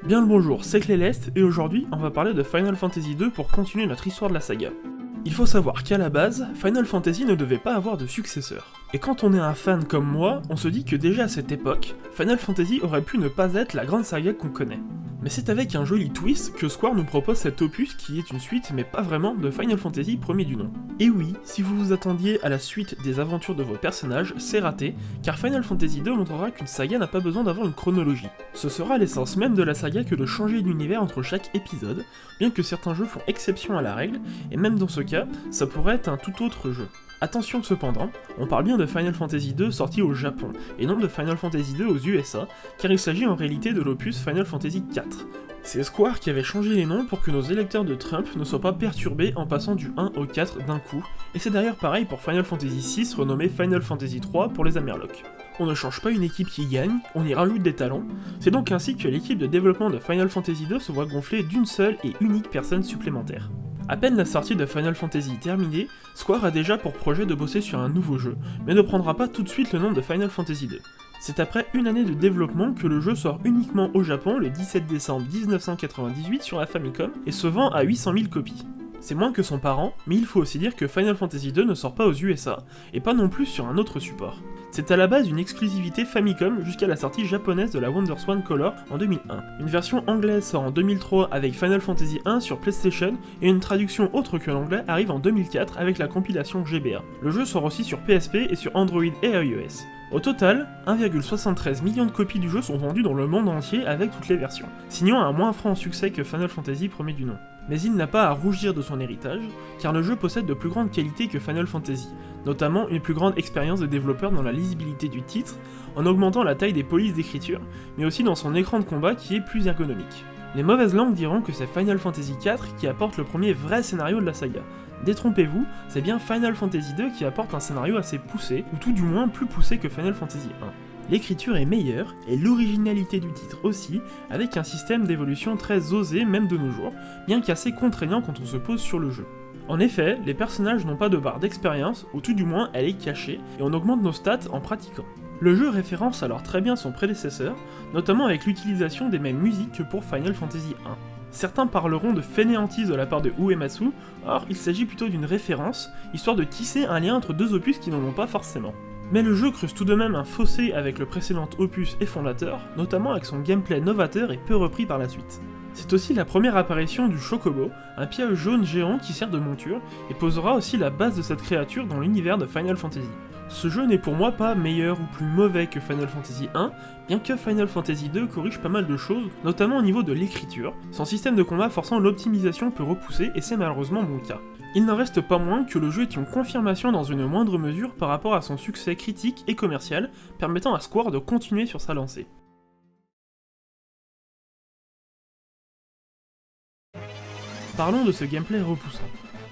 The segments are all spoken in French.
Bien le bonjour, c'est Cléleste, et aujourd'hui on va parler de Final Fantasy II pour continuer notre histoire de la saga. Il faut savoir qu'à la base, Final Fantasy ne devait pas avoir de successeur. Et quand on est un fan comme moi, on se dit que déjà à cette époque, Final Fantasy aurait pu ne pas être la grande saga qu'on connaît. Mais c'est avec un joli twist que Square nous propose cet opus qui est une suite, mais pas vraiment, de Final Fantasy premier du nom. Et oui, si vous vous attendiez à la suite des aventures de vos personnages, c'est raté, car Final Fantasy II montrera qu'une saga n'a pas besoin d'avoir une chronologie. Ce sera l'essence même de la saga que de changer d'univers entre chaque épisode, bien que certains jeux font exception à la règle, et même dans ce cas, ça pourrait être un tout autre jeu. Attention cependant, on parle bien de Final Fantasy II sorti au Japon, et non de Final Fantasy II aux USA, car il s'agit en réalité de l'opus Final Fantasy IV. C'est Square qui avait changé les noms pour que nos électeurs de Trump ne soient pas perturbés en passant du 1 au 4 d'un coup, et c'est d'ailleurs pareil pour Final Fantasy VI renommé Final Fantasy III pour les Amerlocs. On ne change pas une équipe qui gagne, on y rajoute des talents, c'est donc ainsi que l'équipe de développement de Final Fantasy II se voit gonfler d'une seule et unique personne supplémentaire. À peine la sortie de Final Fantasy terminée, Square a déjà pour projet de bosser sur un nouveau jeu, mais ne prendra pas tout de suite le nom de Final Fantasy II. C'est après une année de développement que le jeu sort uniquement au Japon le 17 décembre 1998 sur la Famicom et se vend à 800 000 copies. C'est moins que son parent, mais il faut aussi dire que Final Fantasy II ne sort pas aux USA, et pas non plus sur un autre support. C'est à la base une exclusivité Famicom jusqu'à la sortie japonaise de la WonderSwan Color en 2001. Une version anglaise sort en 2003 avec Final Fantasy I sur PlayStation, et une traduction autre que l'anglais arrive en 2004 avec la compilation GBA. Le jeu sort aussi sur PSP et sur Android et iOS. Au total, 1,73 million de copies du jeu sont vendues dans le monde entier avec toutes les versions, signant un moins franc succès que Final Fantasy premier du nom. Mais il n'a pas à rougir de son héritage, car le jeu possède de plus grandes qualités que Final Fantasy, notamment une plus grande expérience de développeur dans la lisibilité du titre, en augmentant la taille des polices d'écriture, mais aussi dans son écran de combat qui est plus ergonomique. Les mauvaises langues diront que c'est Final Fantasy IV qui apporte le premier vrai scénario de la saga. Détrompez-vous, c'est bien Final Fantasy II qui apporte un scénario assez poussé, ou tout du moins plus poussé que Final Fantasy I. L'écriture est meilleure, et l'originalité du titre aussi, avec un système d'évolution très osé même de nos jours, bien qu'assez contraignant quand on se pose sur le jeu. En effet, les personnages n'ont pas de barre d'expérience, ou tout du moins elle est cachée, et on augmente nos stats en pratiquant. Le jeu référence alors très bien son prédécesseur, notamment avec l'utilisation des mêmes musiques que pour Final Fantasy I. Certains parleront de fainéantise de la part de Uematsu, or il s'agit plutôt d'une référence, histoire de tisser un lien entre deux opus qui n'en ont pas forcément. Mais le jeu creuse tout de même un fossé avec le précédent opus et fondateur, notamment avec son gameplay novateur et peu repris par la suite. C'est aussi la première apparition du Chocobo, un piège jaune géant qui sert de monture, et posera aussi la base de cette créature dans l'univers de Final Fantasy. Ce jeu n'est pour moi pas meilleur ou plus mauvais que Final Fantasy I, bien que Final Fantasy II corrige pas mal de choses, notamment au niveau de l'écriture, son système de combat forçant l'optimisation peu repoussée, et c'est malheureusement mon cas. Il n'en reste pas moins que le jeu est une confirmation dans une moindre mesure par rapport à son succès critique et commercial, permettant à Square de continuer sur sa lancée. Parlons de ce gameplay repoussant.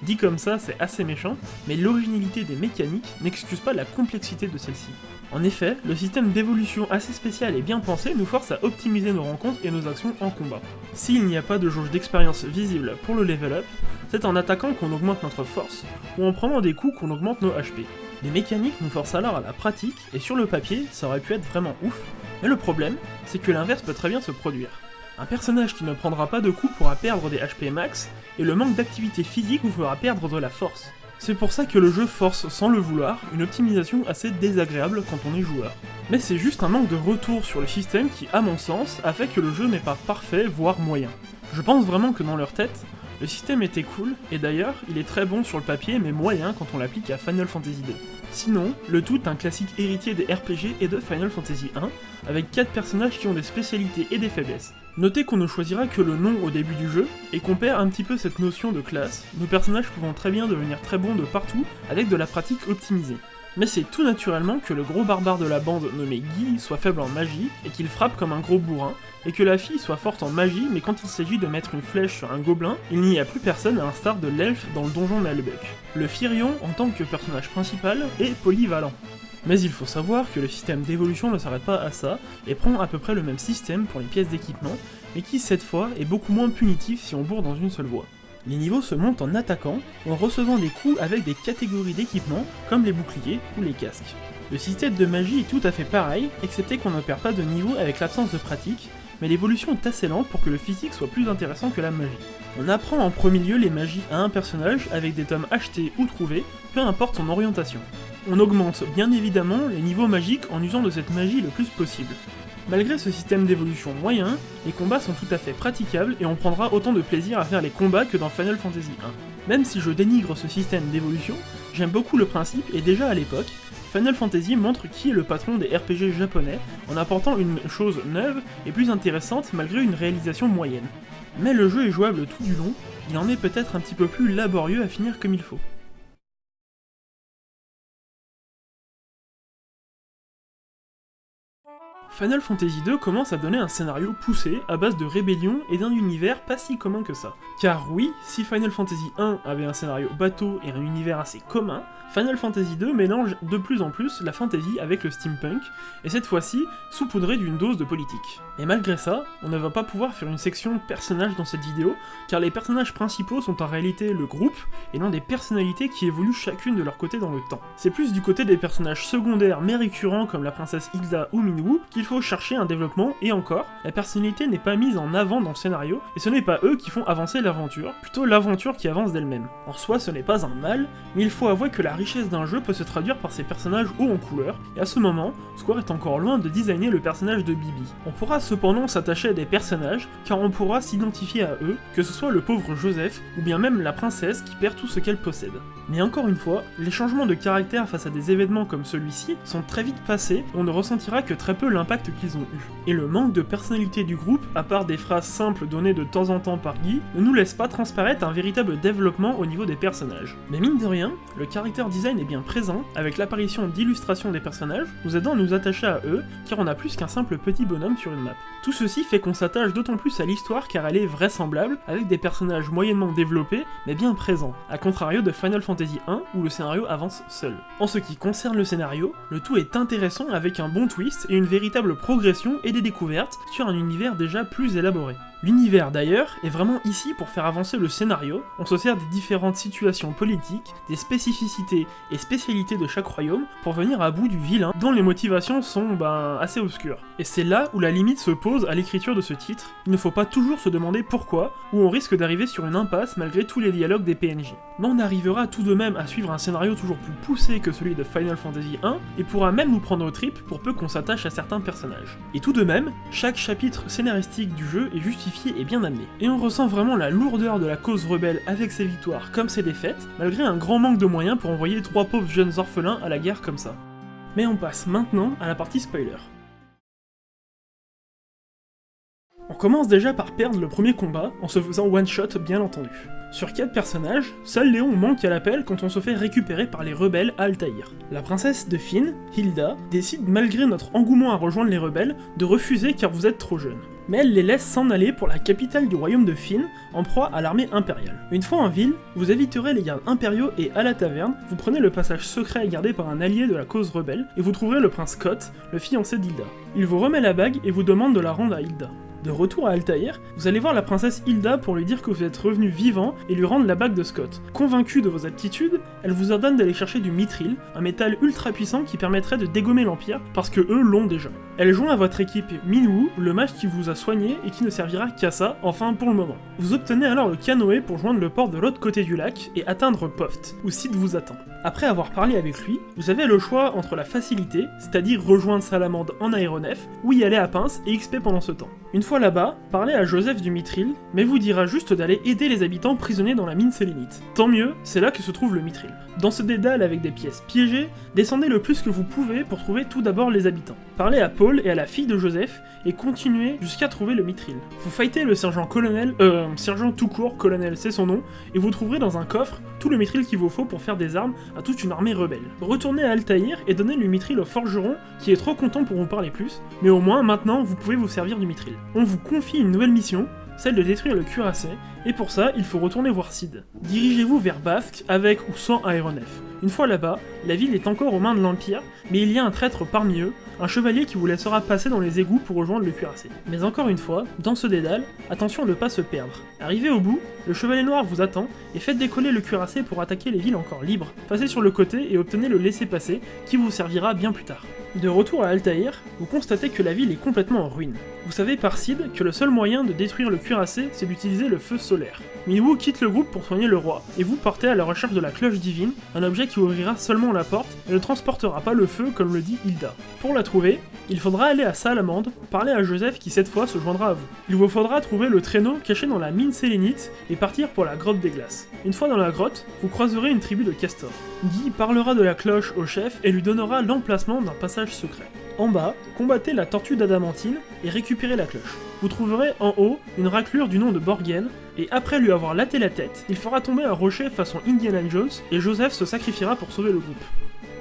Dit comme ça, c'est assez méchant, mais l'originalité des mécaniques n'excuse pas la complexité de celle-ci. En effet, le système d'évolution assez spécial et bien pensé nous force à optimiser nos rencontres et nos actions en combat. S'il n'y a pas de jauge d'expérience visible pour le level up, c'est en attaquant qu'on augmente notre force, ou en prenant des coups qu'on augmente nos HP. Les mécaniques nous forcent alors à la pratique, et sur le papier, ça aurait pu être vraiment ouf, mais le problème, c'est que l'inverse peut très bien se produire. Un personnage qui ne prendra pas de coups pourra perdre des HP max, et le manque d'activité physique vous fera perdre de la force. C'est pour ça que le jeu force, sans le vouloir, une optimisation assez désagréable quand on est joueur. Mais c'est juste un manque de retour sur le système qui, à mon sens, a fait que le jeu n'est pas parfait, voire moyen. Je pense vraiment que dans leur tête, le système était cool, et d'ailleurs, il est très bon sur le papier, mais moyen quand on l'applique à Final Fantasy II. Sinon, le tout est un classique héritier des RPG et de Final Fantasy I, avec 4 personnages qui ont des spécialités et des faiblesses. Notez qu'on ne choisira que le nom au début du jeu, et qu'on perd un petit peu cette notion de classe, nos personnages pouvant très bien devenir très bons de partout, avec de la pratique optimisée. Mais c'est tout naturellement que le gros barbare de la bande nommé Guy soit faible en magie, et qu'il frappe comme un gros bourrin, et que la fille soit forte en magie, mais quand il s'agit de mettre une flèche sur un gobelin, il n'y a plus personne à l'instar de l'elfe dans le donjon Malbec. Le Firion, en tant que personnage principal, est polyvalent. Mais il faut savoir que le système d'évolution ne s'arrête pas à ça, et prend à peu près le même système pour les pièces d'équipement, mais qui cette fois est beaucoup moins punitif si on bourre dans une seule voie. Les niveaux se montent en attaquant, ou en recevant des coups avec des catégories d'équipements, comme les boucliers ou les casques. Le système de magie est tout à fait pareil, excepté qu'on ne perd pas de niveau avec l'absence de pratique, mais l'évolution est assez lente pour que le physique soit plus intéressant que la magie. On apprend en premier lieu les magies à un personnage avec des tomes achetés ou trouvés, peu importe son orientation. On augmente bien évidemment les niveaux magiques en usant de cette magie le plus possible. Malgré ce système d'évolution moyen, les combats sont tout à fait praticables et on prendra autant de plaisir à faire les combats que dans Final Fantasy 1. Même si je dénigre ce système d'évolution, j'aime beaucoup le principe et déjà à l'époque, Final Fantasy montre qui est le patron des RPG japonais en apportant une chose neuve et plus intéressante malgré une réalisation moyenne. Mais le jeu est jouable tout du long, il en est peut-être un petit peu plus laborieux à finir comme il faut. Final Fantasy II commence à donner un scénario poussé à base de rébellion et d'un univers pas si commun que ça. Car oui, si Final Fantasy I avait un scénario bateau et un univers assez commun, Final Fantasy II mélange de plus en plus la fantasy avec le steampunk, et cette fois-ci saupoudré d'une dose de politique. Et malgré ça, on ne va pas pouvoir faire une section personnages dans cette vidéo, car les personnages principaux sont en réalité le groupe, et non des personnalités qui évoluent chacune de leur côté dans le temps. C'est plus du côté des personnages secondaires mais récurrents comme la princesse Hilda ou Minwu qu'il faut chercher un développement, et encore, la personnalité n'est pas mise en avant dans le scénario, et ce n'est pas eux qui font avancer l'aventure, plutôt l'aventure qui avance d'elle-même. En soi, ce n'est pas un mal, mais il faut avouer que la richesse d'un jeu peut se traduire par ses personnages hauts en couleur, et à ce moment, Square est encore loin de designer le personnage de Bibi. On pourra cependant s'attacher à des personnages, car on pourra s'identifier à eux, que ce soit le pauvre Joseph, ou bien même la princesse qui perd tout ce qu'elle possède. Mais encore une fois, les changements de caractère face à des événements comme celui-ci sont très vite passés, on ne ressentira que très peu l'impact qu'ils ont eu. Et le manque de personnalité du groupe, à part des phrases simples données de temps en temps par Guy, ne nous laisse pas transparaître un véritable développement au niveau des personnages. Mais mine de rien, le character design est bien présent, avec l'apparition d'illustrations des personnages, nous aidant à nous attacher à eux, car on a plus qu'un simple petit bonhomme sur une map. Tout ceci fait qu'on s'attache d'autant plus à l'histoire car elle est vraisemblable, avec des personnages moyennement développés, mais bien présents, à contrario de Final Fantasy 1, où le scénario avance seul. En ce qui concerne le scénario, le tout est intéressant avec un bon twist et une véritable progression et des découvertes sur un univers déjà plus élaboré. L'univers d'ailleurs est vraiment ici pour faire avancer le scénario, on se sert des différentes situations politiques, des spécificités et spécialités de chaque royaume pour venir à bout du vilain dont les motivations sont assez obscures. Et c'est là où la limite se pose à l'écriture de ce titre, il ne faut pas toujours se demander pourquoi, ou on risque d'arriver sur une impasse malgré tous les dialogues des PNJ. Mais on arrivera tout de même à suivre un scénario toujours plus poussé que celui de Final Fantasy 1, et pourra même nous prendre aux tripes pour peu qu'on s'attache à certains personnages. Et tout de même, chaque chapitre scénaristique du jeu est justifié et bien amené. Et on ressent vraiment la lourdeur de la cause rebelle avec ses victoires comme ses défaites, malgré un grand manque de moyens pour envoyer 3 pauvres jeunes orphelins à la guerre comme ça. Mais on passe maintenant à la partie spoiler. On commence déjà par perdre le premier combat, en se faisant one-shot bien entendu. Sur 4 personnages, seul Léon manque à l'appel quand on se fait récupérer par les rebelles à Altaïr. La princesse de Finn, Hilda, décide malgré notre engouement à rejoindre les rebelles, de refuser car vous êtes trop jeune. Mais elle les laisse s'en aller pour la capitale du royaume de Finn, en proie à l'armée impériale. Une fois en ville, vous éviterez les gardes impériaux et à la taverne, vous prenez le passage secret gardé par un allié de la cause rebelle, et vous trouverez le prince Scott, le fiancé d'Hilda. Il vous remet la bague et vous demande de la rendre à Hilda. De retour à Altaïr, vous allez voir la princesse Hilda pour lui dire que vous êtes revenu vivant et lui rendre la bague de Scott. Convaincue de vos aptitudes, elle vous ordonne d'aller chercher du mithril, un métal ultra puissant qui permettrait de dégommer l'Empire, parce que eux l'ont déjà. Elle joint à votre équipe Minwu, le mage qui vous a soigné et qui ne servira qu'à ça, enfin pour le moment. Vous obtenez alors le canoë pour joindre le port de l'autre côté du lac et atteindre Poft, où Sid vous attend. Après avoir parlé avec lui, vous avez le choix entre la facilité, c'est-à-dire rejoindre Salamande en aéronef, ou y aller à pince et XP pendant ce temps. Une fois là-bas, parlez à Joseph du mithril, mais vous dira juste d'aller aider les habitants prisonniers dans la mine sélénite. Tant mieux, c'est là que se trouve le mithril. Dans ce dédale avec des pièces piégées, descendez le plus que vous pouvez pour trouver tout d'abord les habitants. Parlez à Paul et à la fille de Joseph, et continuez jusqu'à trouver le mithril. Vous fightez le sergent tout court, colonel c'est son nom, et vous trouverez dans un coffre tout le mithril qu'il vous faut pour faire des armes à toute une armée rebelle. Retournez à Altaïr et donnez le mithril au forgeron, qui est trop content pour vous parler plus, mais au moins maintenant vous pouvez vous servir du mithril. On vous confie une nouvelle mission, celle de détruire le cuirassé, et pour ça, il faut retourner voir Sid. Dirigez-vous vers Bafk avec ou sans aéronef. Une fois là-bas, la ville est encore aux mains de l'Empire, mais il y a un traître parmi eux, un chevalier qui vous laissera passer dans les égouts pour rejoindre le cuirassé. Mais encore une fois, dans ce dédale, attention de ne pas se perdre. Arrivé au bout, le chevalier noir vous attend, et faites décoller le cuirassé pour attaquer les villes encore libres. Passez sur le côté et obtenez le laissez-passer, qui vous servira bien plus tard. De retour à Altaïr, vous constatez que la ville est complètement en ruine. Vous savez par Sid que le seul moyen de détruire le cuirassé, c'est d'utiliser le feu solaire. Minwu quitte le groupe pour soigner le roi, et vous partez à la recherche de la cloche divine, un objet qui ouvrira seulement la porte et ne transportera pas le feu comme le dit Hilda. Pour la trouver, il faudra aller à Salamande, parler à Joseph qui cette fois se joindra à vous. Il vous faudra trouver le traîneau caché dans la mine sélénite et partir pour la grotte des glaces. Une fois dans la grotte, vous croiserez une tribu de castors. Guy parlera de la cloche au chef et lui donnera l'emplacement d'un passage secret. En bas, combattez la tortue d'adamantine et récupérez la cloche. Vous trouverez en haut une raclure du nom de Borgen, et après lui avoir laté la tête, il fera tomber un rocher façon Indiana Jones et Joseph se sacrifiera pour sauver le groupe.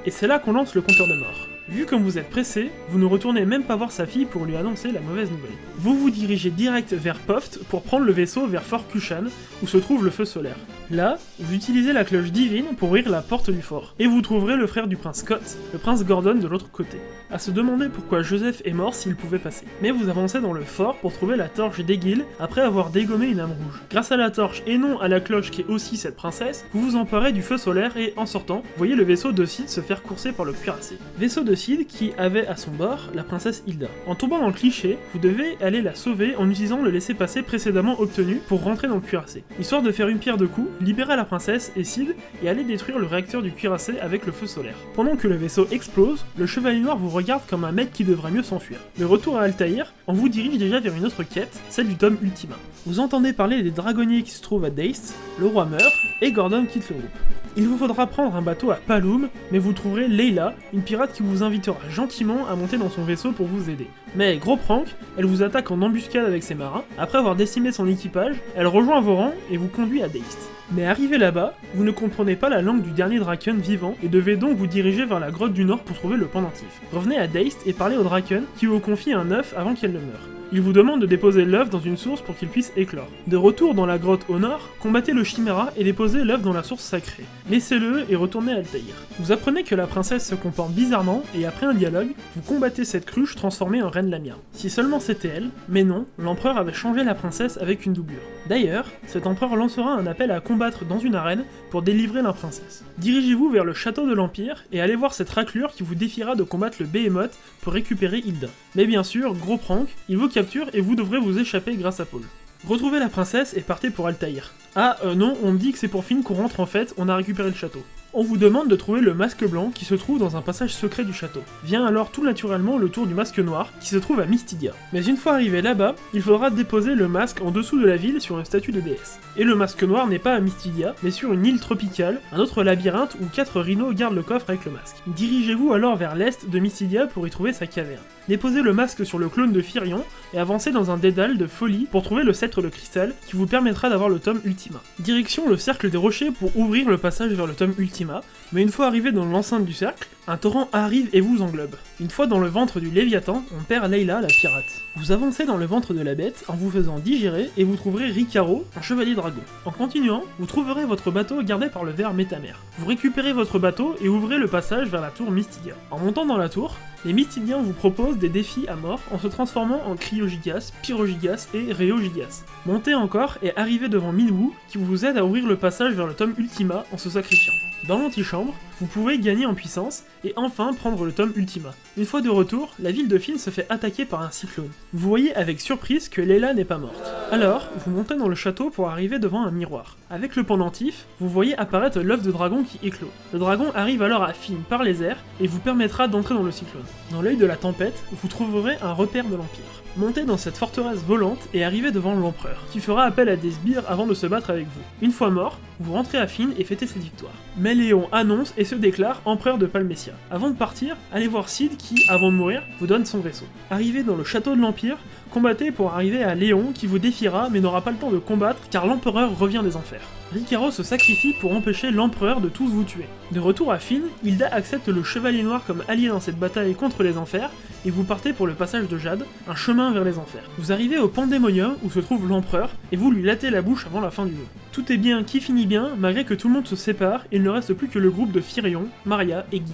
Et c'est là qu'on lance le compteur de mort. Vu comme vous êtes pressé, vous ne retournez même pas voir sa fille pour lui annoncer la mauvaise nouvelle. Vous vous dirigez direct vers Poft pour prendre le vaisseau vers Fort Kushan, où se trouve le feu solaire. Là, vous utilisez la cloche divine pour ouvrir la porte du fort, et vous trouverez le frère du prince Scott, le prince Gordon de l'autre côté. À se demander pourquoi Joseph est mort s'il pouvait passer. Mais vous avancez dans le fort pour trouver la torche d'Egil après avoir dégommé une âme rouge. Grâce à la torche et non à la cloche qui est aussi cette princesse, vous vous emparez du feu solaire et en sortant, voyez le vaisseau de Sid se faire courser par le cuirassé. Vaisseau de Sid qui avait à son bord la princesse Hilda. En tombant dans le cliché, vous devez aller la sauver en utilisant le laissez-passer précédemment obtenu pour rentrer dans le cuirassé. Histoire de faire une pierre deux coups, libérer la princesse et Sid et aller détruire le réacteur du cuirassé avec le feu solaire. Pendant que le vaisseau explose, le chevalier noir vous regarde comme un mec qui devrait mieux s'enfuir. De retour à Altaïr, on vous dirige déjà vers une autre quête, celle du tome Ultima. Vous entendez parler des dragonniers qui se trouvent à Deist, le roi meurt et Gordon quitte le groupe. Il vous faudra prendre un bateau à Paloum, mais vous trouverez Leila, une pirate qui vous invitera gentiment à monter dans son vaisseau pour vous aider. Mais gros prank, elle vous attaque en embuscade avec ses marins, après avoir décimé son équipage, elle rejoint vos rangs et vous conduit à Deist. Mais arrivé là-bas, vous ne comprenez pas la langue du dernier Draken vivant et devez donc vous diriger vers la grotte du Nord pour trouver le pendentif. Revenez à Deist et parlez au Draken qui vous confie un œuf avant qu'elle ne meure. Il vous demande de déposer l'œuf dans une source pour qu'il puisse éclore. De retour dans la grotte au nord, combattez le Chimera et déposez l'œuf dans la source sacrée. Laissez-le et retournez à Altaïr. Vous apprenez que la princesse se comporte bizarrement et après un dialogue, vous combattez cette cruche transformée en reine Lamia. Si seulement c'était elle, mais non, l'empereur avait changé la princesse avec une doublure. D'ailleurs, cet empereur lancera un appel à combattre dans une arène pour délivrer la princesse. Dirigez-vous vers le château de l'Empire et allez voir cette raclure qui vous défiera de combattre le Behemoth pour récupérer Hilda. Mais bien sûr, gros prank, il vous capture et vous devrez vous échapper grâce à Paul. Retrouvez la princesse et partez pour Altaïr. Ah non, on me dit que c'est pour Finn qu'on rentre en fait, on a récupéré le château. On vous demande de trouver le masque blanc qui se trouve dans un passage secret du château. Vient alors tout naturellement le tour du masque noir qui se trouve à Mystidia. Mais une fois arrivé là-bas, il faudra déposer le masque en dessous de la ville sur une statue de déesse. Et le masque noir n'est pas à Mystidia, mais sur une île tropicale, un autre labyrinthe où 4 rhinos gardent le coffre avec le masque. Dirigez-vous alors vers l'est de Mystidia pour y trouver sa caverne. Déposez le masque sur le clone de Firion et avancez dans un dédale de folie pour trouver le sceptre de cristal qui vous permettra d'avoir le tome Ultima. Direction le cercle des rochers pour ouvrir le passage vers le tome Ultima, mais une fois arrivé dans l'enceinte du cercle, un torrent arrive et vous englobe. Une fois dans le ventre du Léviathan, on perd Leila, la pirate. Vous avancez dans le ventre de la bête en vous faisant digérer et vous trouverez Ricaro, un chevalier dragon. En continuant, vous trouverez votre bateau gardé par le ver Métamère. Vous récupérez votre bateau et ouvrez le passage vers la tour Mystidia. En montant dans la tour, les Mystidiens vous proposent des défis à mort en se transformant en Cryogigas, Pyrogigas et Réogigas. Montez encore et arrivez devant Minwu qui vous aide à ouvrir le passage vers le tome Ultima en se sacrifiant. Dans l'antichambre, vous pouvez gagner en puissance et enfin prendre le tome Ultima. Une fois de retour, la ville de Finn se fait attaquer par un cyclone. Vous voyez avec surprise que Leila n'est pas morte. Alors, vous montez dans le château pour arriver devant un miroir. Avec le pendentif, vous voyez apparaître l'œuf de dragon qui éclot. Le dragon arrive alors à Finn par les airs et vous permettra d'entrer dans le cyclone. Dans l'œil de la tempête, vous trouverez un repère de l'Empire. Montez dans cette forteresse volante et arrivez devant l'empereur, qui fera appel à des sbires avant de se battre avec vous. Une fois mort, vous rentrez à Finn et fêtez cette victoire. Mais Léon annonce et se déclare empereur de Palmessia. Avant de partir, allez voir Sid qui, avant de mourir, vous donne son vaisseau. Arrivez dans le château de l'Empire, combattez pour arriver à Léon qui vous défiera mais n'aura pas le temps de combattre car l'empereur revient des enfers. Ricaro se sacrifie pour empêcher l'empereur de tous vous tuer. De retour à Finn, Hilda accepte le chevalier noir comme allié dans cette bataille contre les enfers et vous partez pour le passage de Jade, un chemin vers les enfers. Vous arrivez au Pandémonium où se trouve l'empereur et vous lui latez la bouche avant la fin du jeu. Tout est bien qui finit bien malgré que tout le monde se sépare et il ne reste plus que le groupe de Firion, Maria et Guy.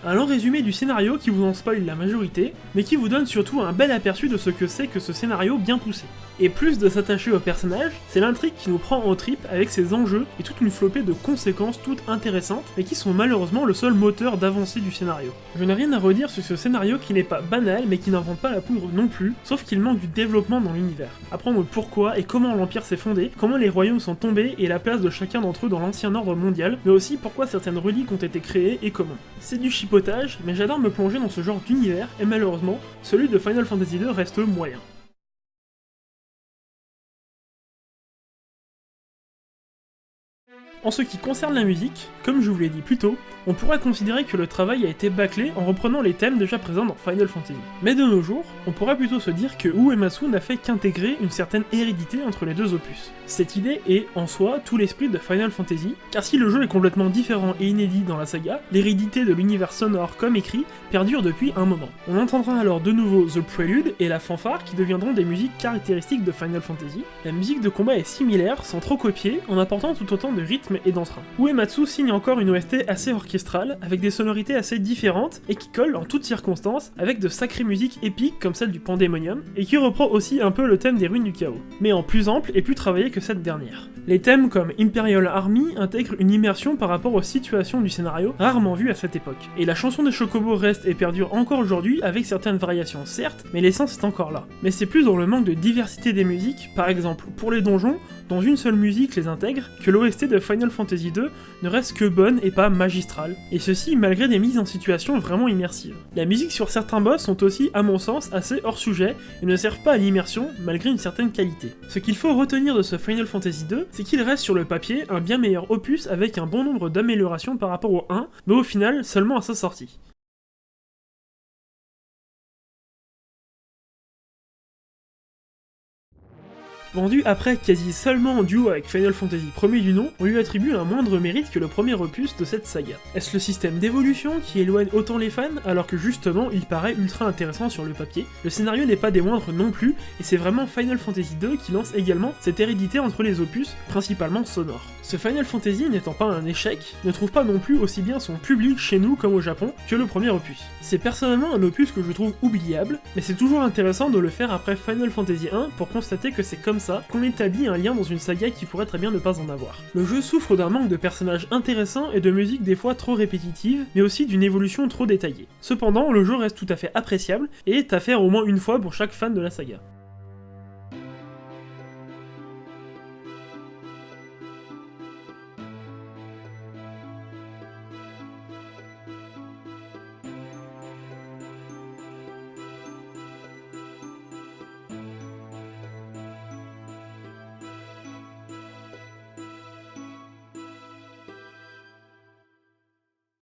Un long résumé du scénario qui vous en spoil la majorité, mais qui vous donne surtout un bel aperçu de ce que c'est que ce scénario bien poussé. Et plus de s'attacher au personnage, c'est l'intrigue qui nous prend en trip avec ses enjeux et toute une flopée de conséquences toutes intéressantes, mais qui sont malheureusement le seul moteur d'avancée du scénario. Je n'ai rien à redire sur ce scénario qui n'est pas banal, mais qui n'invente pas la poudre non plus, sauf qu'il manque du développement dans l'univers. Apprendre pourquoi et comment l'Empire s'est fondé, comment les royaumes sont tombés et la place de chacun d'entre eux dans l'ancien ordre mondial, mais aussi pourquoi certaines reliques ont été créées et comment. C'est du chipotage, mais j'adore me plonger dans ce genre d'univers, et malheureusement, celui de Final Fantasy II reste moyen. En ce qui concerne la musique, comme je vous l'ai dit plus tôt, on pourrait considérer que le travail a été bâclé en reprenant les thèmes déjà présents dans Final Fantasy. Mais de nos jours, on pourrait plutôt se dire que Uematsu n'a fait qu'intégrer une certaine hérédité entre les deux opus. Cette idée est, en soi, tout l'esprit de Final Fantasy, car si le jeu est complètement différent et inédit dans la saga, l'hérédité de l'univers sonore comme écrit perdure depuis un moment. On entendra alors de nouveau The Prelude et la fanfare qui deviendront des musiques caractéristiques de Final Fantasy. La musique de combat est similaire, sans trop copier, en apportant tout autant de rythme et d'entrain. Uematsu signe encore une OST assez orchestrale, avec des sonorités assez différentes, et qui colle en toutes circonstances, avec de sacrées musiques épiques comme celle du Pandemonium, et qui reprend aussi un peu le thème des ruines du chaos, mais en plus ample et plus travaillé que cette dernière. Les thèmes comme Imperial Army intègrent une immersion par rapport aux situations du scénario, rarement vues à cette époque. Et la chanson des Chocobos reste et perdure encore aujourd'hui, avec certaines variations certes, mais l'essence est encore là. Mais c'est plus dans le manque de diversité des musiques, par exemple pour les donjons, dont une seule musique les intègre, que l'OST de Final Fantasy II ne reste que bonne et pas magistrale, et ceci malgré des mises en situation vraiment immersives. La musique sur certains boss sont aussi, à mon sens, assez hors sujet, et ne servent pas à l'immersion, malgré une certaine qualité. Ce qu'il faut retenir de ce Final Fantasy II, c'est qu'il reste sur le papier un bien meilleur opus avec un bon nombre d'améliorations par rapport au 1, mais au final seulement à sa sortie. Vendu après quasi seulement en duo avec Final Fantasy premier du nom, on lui attribue un moindre mérite que le premier opus de cette saga. Est-ce le système d'évolution qui éloigne autant les fans, alors que justement il paraît ultra intéressant sur le papier? Le scénario n'est pas des moindres non plus, et c'est vraiment Final Fantasy II qui lance également cette hérédité entre les opus, principalement sonores. Ce Final Fantasy n'étant pas un échec, ne trouve pas non plus aussi bien son public chez nous comme au Japon que le premier opus. C'est personnellement un opus que je trouve oubliable, mais c'est toujours intéressant de le faire après Final Fantasy 1 pour constater que c'est comme ça qu'on établit un lien dans une saga qui pourrait très bien ne pas en avoir. Le jeu souffre d'un manque de personnages intéressants et de musique des fois trop répétitive, mais aussi d'une évolution trop détaillée. Cependant, le jeu reste tout à fait appréciable et est à faire au moins une fois pour chaque fan de la saga.